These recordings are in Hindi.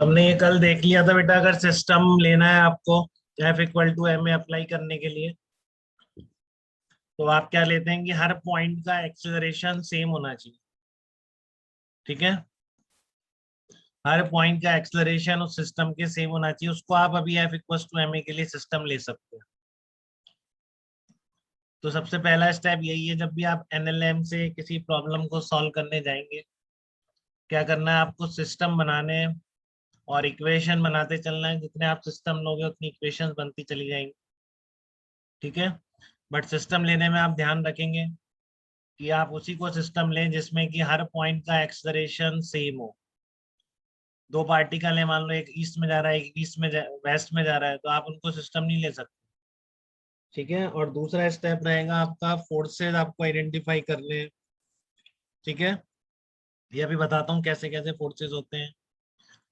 हमने ये कल देख लिया था बेटा। अगर सिस्टम लेना है आपको F equal to m a apply करने के लिए, तो आप क्या लेते हैं कि हर पॉइंट का एक्सेलरेशन सेम होना चाहिए। ठीक है, हर पॉइंट का एक्सेलरेशन उस सिस्टम के सेम होना चाहिए। उसको आप अभी F equal to m a के लिए सिस्टम ले सकते हैं। तो सबसे पहला स्टेप यही है, जब भी आप एनएलएम से किसी प्रॉब्लम को सॉल्व करने जाएंगे, क्या करना है आपको, सिस्टम बनाने हैं और इक्वेशन बनाते चलना है। जितने आप सिस्टम लोगे उतनी इक्वेशन बनती चली जाएंगी। ठीक है, बट सिस्टम लेने में आप ध्यान रखेंगे कि आप उसी को सिस्टम लें जिसमें कि हर पॉइंट का एक्सलरेशन सेम हो। दो पार्टिकल है, मान लो एक ईस्ट में जा रहा है, एक ईस्ट में वेस्ट में जा रहा है, तो आप उनको सिस्टम नहीं ले सकते। ठीक है, और दूसरा स्टेप रहेगा आपका फोर्सेस आपको आइडेंटिफाई करने हैं। ठीक है, ये अभी बताता हूँ कैसे कैसे फोर्सेस होते हैं।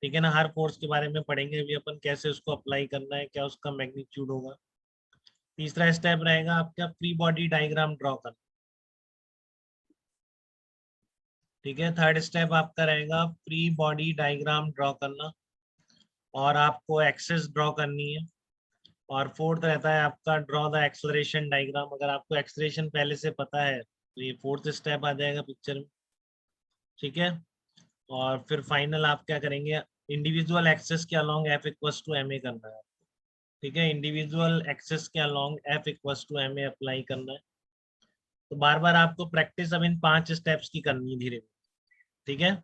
ठीक है ना, हर फोर्स के बारे में पढ़ेंगे अभी अपन, कैसे उसको अप्लाई करना है, क्या उसका मैग्नीट्यूड होगा। तीसरा स्टेप रहेगा आपका फ्री बॉडी डायग्राम ड्रॉ करना। ठीक है, थर्ड स्टेप आपका रहेगा फ्री बॉडी डायग्राम ड्रॉ करना, और आपको एक्सेस ड्रॉ करनी है। और फोर्थ रहता है आपका ड्रॉ द एक्सलरेशन डायग्राम। अगर आपको एक्सलरेशन पहले से पता है तो ये फोर्थ स्टेप आ जाएगा पिक्चर में। ठीक है, और फिर फाइनल आप क्या करेंगे, इंडिविजुअल एक्सेस के along F equals to m a करना है। ठीक है, इंडिविजुअल एक्सेस के along F equals to m a apply करना है। तो बार बार आपको प्रैक्टिस अब इन 5 स्टेप्स की करनी है धीरे धीरे। ठीक है,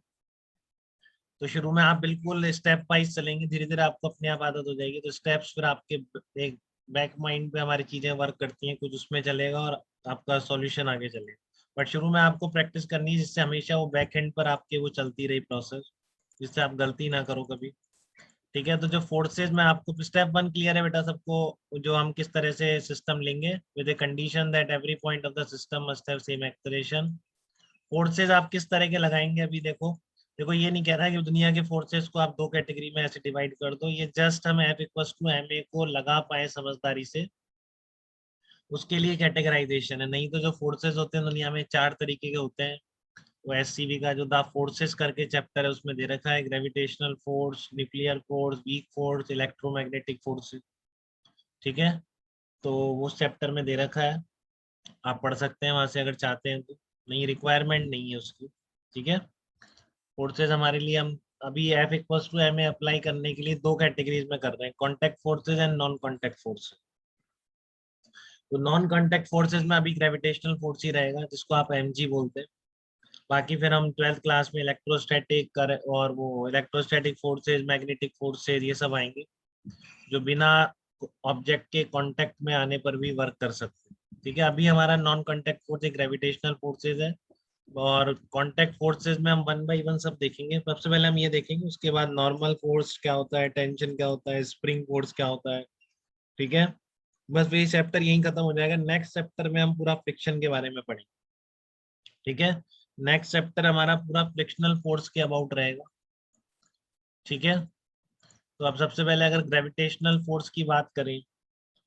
तो शुरू में आप बिल्कुल स्टेप वाइज चलेंगे, धीरे धीरे आपको अपने आप आदत हो जाएगी। तो स्टेप्स फिर आपके एक बैक माइंड पे हमारी चीजें वर्क करती हैं, कुछ उसमें चलेगा और आपका सॉल्यूशन आगे चलेगा। बट शुरू में आपको प्रैक्टिस करनी है, जिससे हमेशा वो बैक एंड पर आपके वो चलती रही प्रोसेस, जिससे आप गलती ना करो कभी। ठीक है, तो जो फोर्सेज में आपको स्टेप 1 क्लियर है बेटा सबको, जो हम किस तरह से सिस्टम लेंगे, with a condition that every point of the system must have same acceleration. Forces आप किस तरह के लगाएंगे अभी देखो। देखो, ये नहीं कह रहा है कि दुनिया के फोर्सेस को आप दो कैटेगरी में ऐसे डिवाइड कर दो। ये जस्ट हम F equal to m a को लगा पाए समझदारी से, उसके लिए कैटेगराइजेशन है। नहीं तो जो फोर्सेस होते हैं दुनिया में 4 तरीके के होते हैं। वो एससीबी का जो द फोर्सेस करके चैप्टर है उसमें दे रखा है, gravitational force, nuclear force, weak force, electromagnetic force. ठीक है, तो वो चैप्टर में दे रखा है, आप पढ़ सकते हैं वहां से अगर चाहते हैं तो। नहीं, रिक्वायरमेंट नहीं है उसकी। ठीक है, फोर्सेज हमारे लिए हम अभी F equals to m a apply करने के लिए दो कैटेगरीज में कर रहे हैं, contact forces and non contact force. तो नॉन कॉन्टैक्ट फोर्सेज में अभी ग्रेविटेशनल फोर्स ही रहेगा, जिसको आप एमजी बोलते हैं। बाकी फिर हम 12th क्लास में इलेक्ट्रोस्टैटिक कर और वो इलेक्ट्रोस्टैटिक फोर्सेज, मैग्नेटिक फोर्सेज, ये सब आएंगे, जो बिना ऑब्जेक्ट के कांटेक्ट में आने पर भी वर्क कर सकते हैं। ठीक है, अभी हमारा नॉन कांटेक्ट फोर्स एक ग्रेविटेशनल फोर्सेज है। और कांटेक्ट फोर्सेज में हम 1 बाई 1 सब देखेंगे। सबसे पहले हम ये देखेंगे, उसके बाद नॉर्मल फोर्स क्या होता है, टेंशन क्या होता है, स्प्रिंग फोर्स क्या होता है। ठीक है, बस ये चैप्टर यही खत्म हो जाएगा। नेक्स्ट चैप्टर में हम पूरा फ्रिक्शन के बारे में पढ़ेंगे। ठीक है, नेक्स्ट चैप्टर हमारा पूरा फ्रिक्शनल फोर्स के अबाउट रहेगा। ठीक है, तो अब सबसे पहले अगर ग्रेविटेशनल फोर्स की बात करें,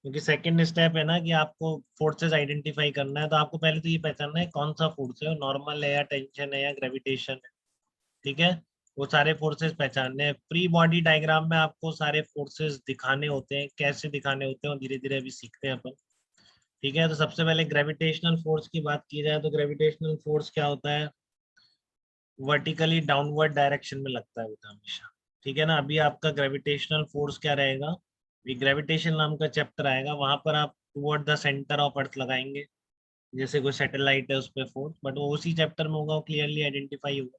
क्योंकि सेकंड स्टेप है ना कि आपको फोर्सेस आइडेंटिफाई करना है, तो आपको पहले तो ये पहचानना है कौन सा फोर्स है, नॉर्मल है या टेंशन है या ग्रेविटेशन है। ठीक है, वो सारे फोर्सेस पहचानने हैं। फ्री बॉडी डायग्राम में आपको सारे फोर्सेस दिखाने होते हैं, कैसे दिखाने होते हैं और धीरे धीरे अभी सीखते हैं अपन। ठीक है, तो सबसे पहले ग्रेविटेशनल फोर्स की बात की जाए, तो ग्रेविटेशनल फोर्स क्या होता है, वर्टिकली डाउनवर्ड डायरेक्शन में लगता है बेटा हमेशा। ठीक है ना, अभी आपका ग्रेविटेशनल फोर्स क्या रहेगा, ये ग्रेविटेशन नाम का चैप्टर आएगा, वहां पर आप toward the centre of earth लगाएंगे, जैसे कोई सैटेलाइट है उस पर फोर्स, बट वो उसी चैप्टर में होगा, वो क्लियरली आइडेंटिफाई होगा।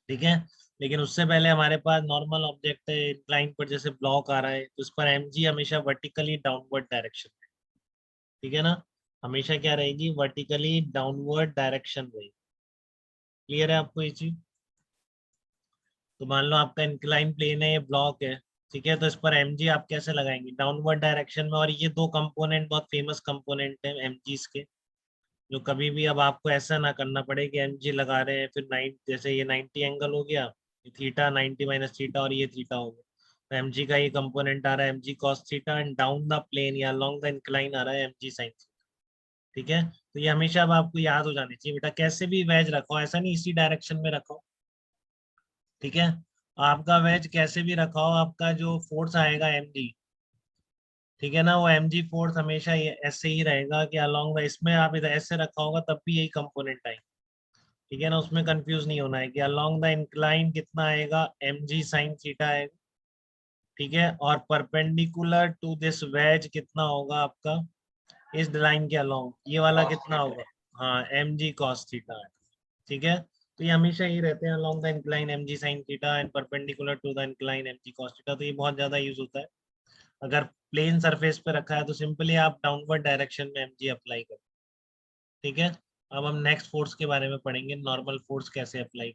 ठीक है, लेकिन उससे पहले हमारे पास नॉर्मल ऑब्जेक्ट है, इंक्लाइन पर जैसे ब्लॉक आ रहा है, तो उस पर एमजी हमेशा वर्टिकली डाउनवर्ड डायरेक्शन में। ठीक है ना, हमेशा क्या रहेगी, वर्टिकली डाउनवर्ड डायरेक्शन रहेगी। क्लियर है आपको ये चीज। तो मान लो आपका इंक्लाइन प्लेन है, ये ब्लॉक है। ठीक है, तो इस पर एमजी आप कैसे लगाएंगे, डाउनवर्ड डायरेक्शन में। और ये दो कंपोनेंट बहुत फेमस कंपोनेंट है एमजीज के, जो कभी भी अब आपको ऐसा ना करना पड़े कि एमजी लगा रहे हैं फिर 9, जैसे ये 90 एंगल हो गया, ये थीटा 90 माइनस थीटा और ये थीटा हो गया, तो एमजी का ये कंपोनेंट आ रहा है m g cos theta, and down the plane या अलोंग द इंक्लाइन आ रहा है एमजी साइन। ठीक है, तो ये हमेशा अब आपको याद हो जानी चाहिए बेटा, कैसे भी वेज रखो, ऐसा नहीं इसी डायरेक्शन में रखो। ठीक है, आपका वेज कैसे भी रखा हो, आपका जो फोर्स आएगा mg, ठीक है ना, वो mg फोर्स हमेशा ये ऐसे ही रहेगा कि अलोंग द, इसमें आप इधर ऐसे रखा होगा तब भी यही कंपोनेंट आएंगे, ठीक है ना, उसमें कंफ्यूज नहीं होना है कि अलोंग द इंक्लाइन कितना आएगा, mg sin थीटा आएगा, ठीक है, और परपेंडिकुलर टू दिस वेज कितना होगा आपका इस लाइन के अलोंग, ये वाला कितना होगा, हाँ mg cos थीटा है, ठीक है। तो ये हमेशा ही रहते हैं along the incline mg sin theta and perpendicular to the incline mg cos theta, तो ये बहुत ज्यादा यूज होता है। अगर प्लेन सरफेस पे रखा है तो सिंपली आप डाउनवर्ड डायरेक्शन में mg अप्लाई करो, ठीक है। अब हम नेक्स्ट फोर्स के बारे में पढ़ेंगे, नॉर्मल फोर्स कैसे अप्लाई